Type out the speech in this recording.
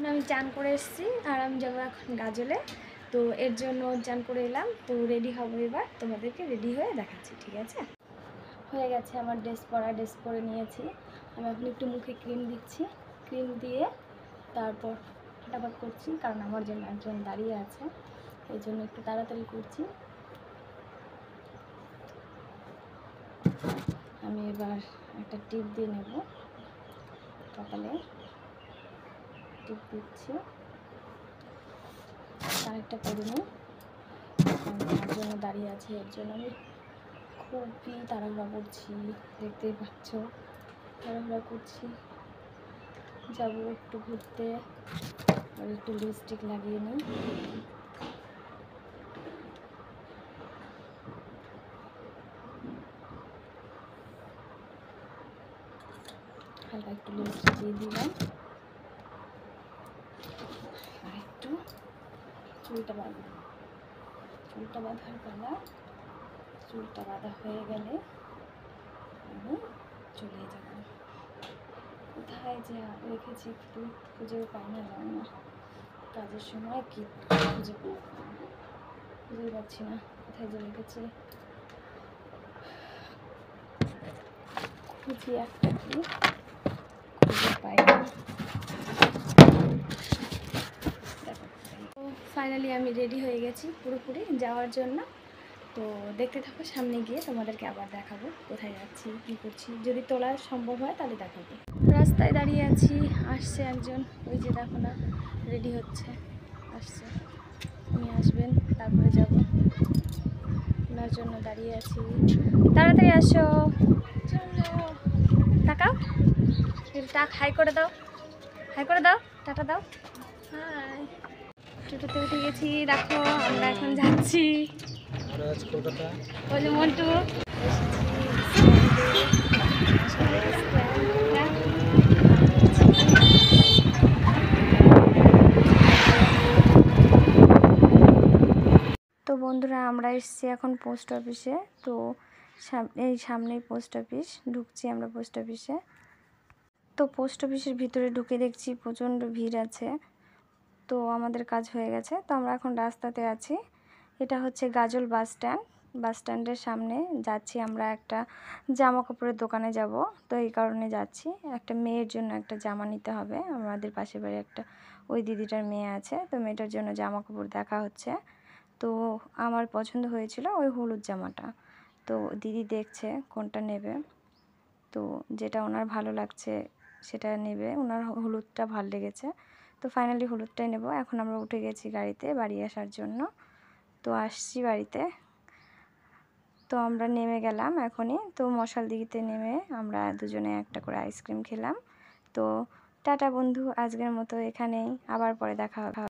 এখন আমি চান করে এসেছি আর আমি যাবো এখন গাজলে। তো এর জন্য চান করে এলাম, তো রেডি হবো এবার, তোমাদেরকে রেডি হয়ে দেখাচ্ছি, ঠিক আছে? হয়ে গেছে আমার ড্রেস পরে নিয়েছি। আমি এখন একটু মুখে ক্রিম দিচ্ছি, ক্রিম দিয়ে তারপর ফটাফট করছি, কারণ আমার জন্য একজন দাঁড়িয়ে আছে, এই জন্য একটু তাড়াতাড়ি করছি। আমি এবার একটা টিপ দিয়ে নেব, কপালে টিপ দিচ্ছি, কানেকটা করে নিই। আমার জন্য দাঁড়িয়ে আছে, এর জন্য আমি খুবই তাড়াহুড়া করছি, দেখতেই পাচ্ছ তাড়াহুড়া করছি। যাবো একটু ঘুরতে, আর একটু লিপস্টিক লাগিয়ে নিই। হালকা একটু লিপস্টিক দিয়ে দিলাম, আর একটু চুলটা বাঁধা, চুলটা বাঁধার পালা। চুলটা বাঁধা হয়ে গেলে আমি চলে যাব। কোথায় যে রেখেছি একটু খুঁজেও পাই না, জানি না কাজের সময় কি খুঁজে পাচ্ছি না কোথায় যে রেখেছি। খুঁজি একটা কি খুঁজে পাই না। তো ফাইনালি আমি রেডি হয়ে গেছি পুরোপুরি যাওয়ার জন্য। তো দেখতে থাকো, সামনে গিয়ে তোমাদেরকে আবার দেখাবো কোথায় যাচ্ছি, কী করছি। যদি তোলা সম্ভব হয় তাহলে দেখাবো। রাস্তায় দাঁড়িয়ে আছি, আসছে একজন, ওই যে দেখো না, রেডি হচ্ছে, আসছে, উনি আসবেন, তারপরে যাব। ওনার জন্য দাঁড়িয়ে আছি, তাড়াতাড়ি আসো, চলো। তাকাও, হাই করে দাও, হাই করে দাও, টাটা দাও, হাই। টোটোতে উঠে গেছি, দেখো আমরা এখন যাচ্ছি কলকাতা। ওই যে মন্টু তো বন্ধুরা, আমরা এসেছি এখন পোস্ট অফিসে। তো এই সামনেই পোস্ট অফিস, ঢুকছি আমরা পোস্ট অফিসে। তো পোস্ট অফিসের ভিতরে ঢুকে দেখছি প্রচণ্ড ভিড় আছে। তো আমাদের কাজ হয়ে গেছে, তো আমরা এখন রাস্তাতে আছি। এটা হচ্ছে গাজল বাস স্ট্যান্ড, বাস স্ট্যান্ডের সামনে যাচ্ছি আমরা, একটা জামা কাপড়ের দোকানে যাব। তো এই কারণে যাচ্ছি, একটা মেয়ের জন্য একটা জামা নিতে হবে। আমাদের পাশের বাড়ি একটা ওই দিদিটার মেয়ে আছে, তো মেয়েটার জন্য জামা কাপড় দেখা হচ্ছে। তো আমার পছন্দ হয়েছিল ওই হলুদ জামাটা, তো দিদি দেখছে কোনটা নেবে। তো যেটা ওনার ভালো লাগছে সেটা নেবে, ওনার হলুদটা ভালো লেগেছে, তো ফাইনালি হলুদটাই নেব। এখন আমরা উঠে গেছি গাড়িতে বাড়ি আসার জন্য। তো আসছি বাড়িতে, তো আমরা নেমে গেলাম এখনই। তো মশালদিঘিতে নেমে আমরা দুজনে একটা করে আইসক্রিম খেলাম। তো টাটা বন্ধু, আজকের মতো এখানেই, আবার পরে দেখা হবে।